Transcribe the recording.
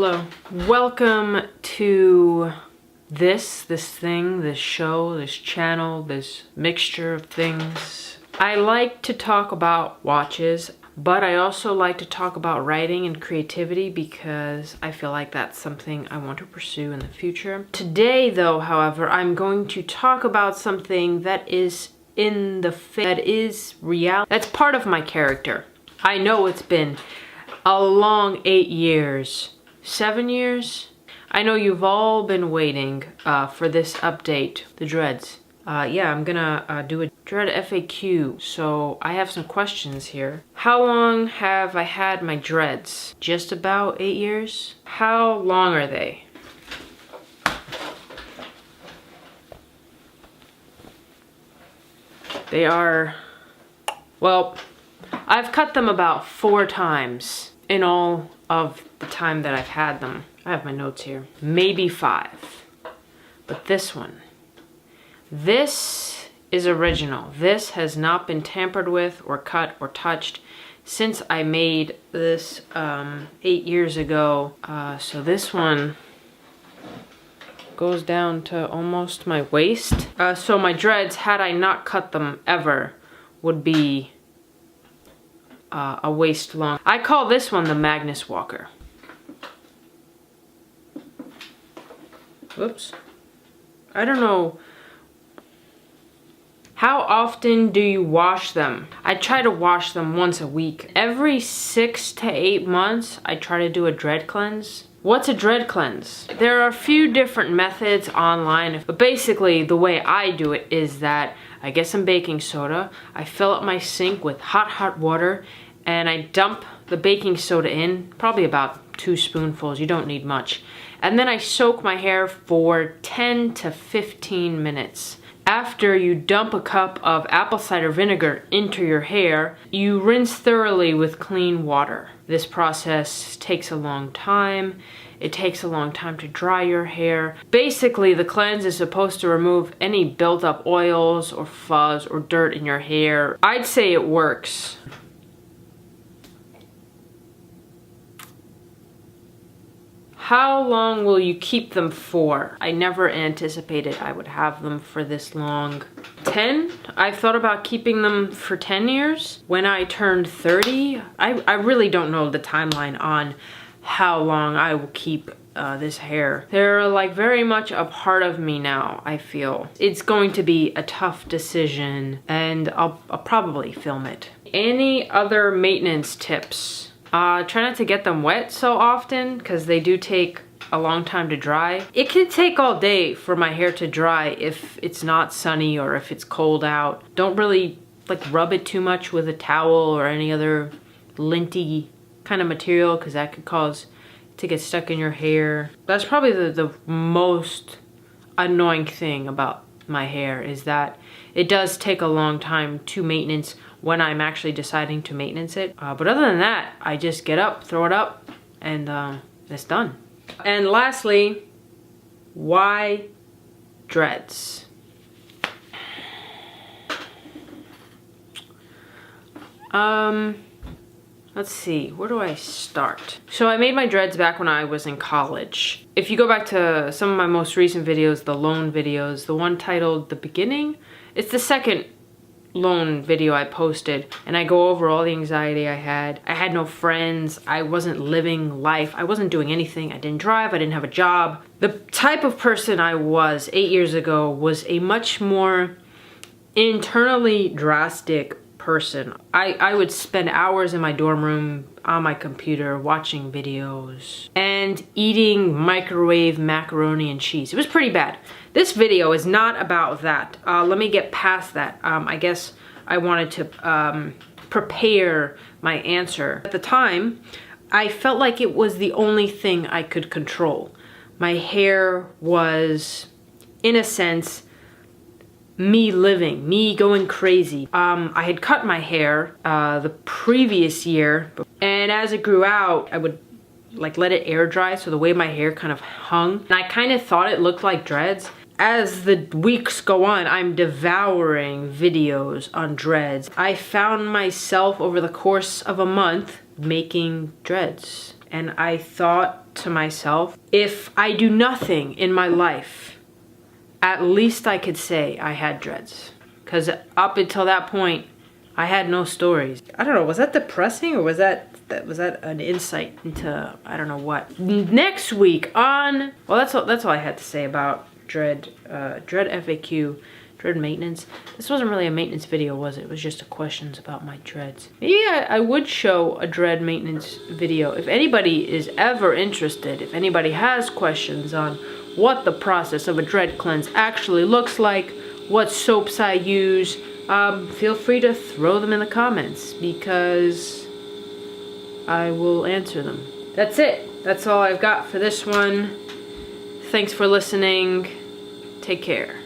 Hello. Welcome to this thing, this show, this channel, this mixture of things. I like to talk about watches, but I also like to talk about writing and creativity because I feel like that's something I want to pursue in the future. Today though, however, I'm going to talk about something that is that is reality. That's part of my character. I know it's been a long 8 years. 7 years? I know you've all been waiting for this update, the dreads. Yeah, I'm gonna do a dread FAQ, so I have some questions here. How long have I had my dreads? Just about 8 years? How long are they? They are, well, I've cut them about 4 times in all of the time that I've had them. I have my notes here. Maybe 5. But this one, this is original. This has not been tampered with or cut or touched since I made this 8 years ago. So this one goes down to almost my waist. So my dreads, had I not cut them ever, would be a waist long. I call this one the Magnus Walker. Whoops. I don't know. How often do you wash them? I try to wash them once a week. Every 6 to 8 months, I try to do a dread cleanse. What's a dread cleanse? There are a few different methods online, but basically the way I do it is that I get some baking soda, I fill up my sink with hot water, and I dump the baking soda in, probably about 2 spoonfuls, you don't need much. And then I soak my hair for 10 to 15 minutes. After you dump a cup of apple cider vinegar into your hair, you rinse thoroughly with clean water. This process takes a long time. It takes a long time to dry your hair. Basically, the cleanse is supposed to remove any built up oils or fuzz or dirt in your hair. I'd say it works. How long will you keep them for? I never anticipated I would have them for this long. 10? I've thought about keeping them for 10 years. When I turned 30, I really don't know the timeline on how long I will keep this hair. They're like very much a part of me now, I feel. It's going to be a tough decision and I'll probably film it. Any other maintenance tips? Try not to get them wet so often because they do take a long time to dry. It can take all day for my hair to dry if it's not sunny or if it's cold out. Don't really like rub it too much with a towel or any other linty kind of material because that could cause it to get stuck in your hair. That's probably the most annoying thing about my hair is that it does take a long time to maintenance when I'm actually deciding to maintenance it. But other than that, I just get up, throw it up, and it's done. And lastly, why dreads? Let's see, where do I start? So I made my dreads back when I was in college. If you go back to some of my most recent videos, the loan videos, the one titled The Beginning, it's the second loan video I posted, and I go over all the anxiety I had. I had no friends, I wasn't living life, I wasn't doing anything, I didn't drive, I didn't have a job. The type of person I was 8 years ago was a much more internally drastic person. I would spend hours in my dorm room on my computer watching videos and eating microwave macaroni and cheese. It was pretty bad. This video is not about that. Let me get past that. I guess I wanted to prepare my answer. At the time, I felt like it was the only thing I could control. My hair was, in a sense, me living, me going crazy. I had cut my hair the previous year, and as it grew out, I would like let it air dry, so the way my hair kind of hung, and I kind of thought it looked like dreads. As the weeks go on, I'm devouring videos on dreads. I found myself over the course of a month making dreads. and I thought to myself, if I do nothing in my life, at least I could say I had dreads. Because up until that point, I had no stories. I don't know, was that depressing or was that an insight into I don't know what? Next week on, well, that's all I had to say about dread FAQ, dread maintenance. This wasn't really a maintenance video, was it? It was just questions about my dreads. Maybe I would show a dread maintenance video if anybody is ever interested. If anybody has questions on what the process of a dread cleanse actually looks like, what soaps I use, feel free to throw them in the comments because I will answer them. That's it. That's all I've got for this one. Thanks for listening. Take care.